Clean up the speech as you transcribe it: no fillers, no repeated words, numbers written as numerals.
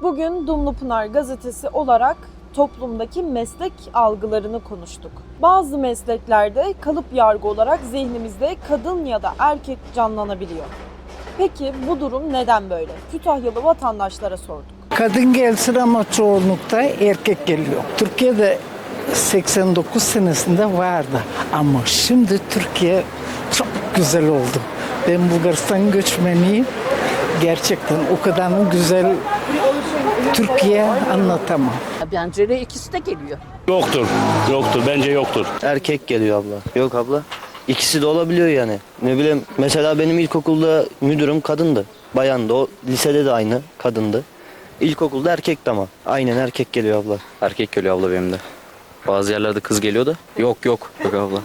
Bugün Dumlupınar Gazetesi olarak toplumdaki meslek algılarını konuştuk. Bazı mesleklerde kalıp yargı olarak zihnimizde kadın ya da erkek canlanabiliyor. Peki bu durum neden böyle? Kütahyalı vatandaşlara sorduk. Kadın gelsin ama çoğunlukta erkek geliyor. Türkiye'de 89 senesinde vardı ama şimdi Türkiye çok güzel oldu. Ben Bulgaristan göçmeniyim. Gerçekten o kadar güzel Türkiye anlatamam. Bence ikisi de geliyor. Yoktur. Bence yoktur. Erkek geliyor abla. Yok abla. İkisi de olabiliyor yani. Ne bileyim mesela benim ilkokulda müdürüm kadındı. Bayandı. O lisede de aynı kadındı. İlkokulda erkekti ama. Aynen erkek geliyor abla. Erkek geliyor abla benim de. Bazı yerlerde kız geliyor da yok abla.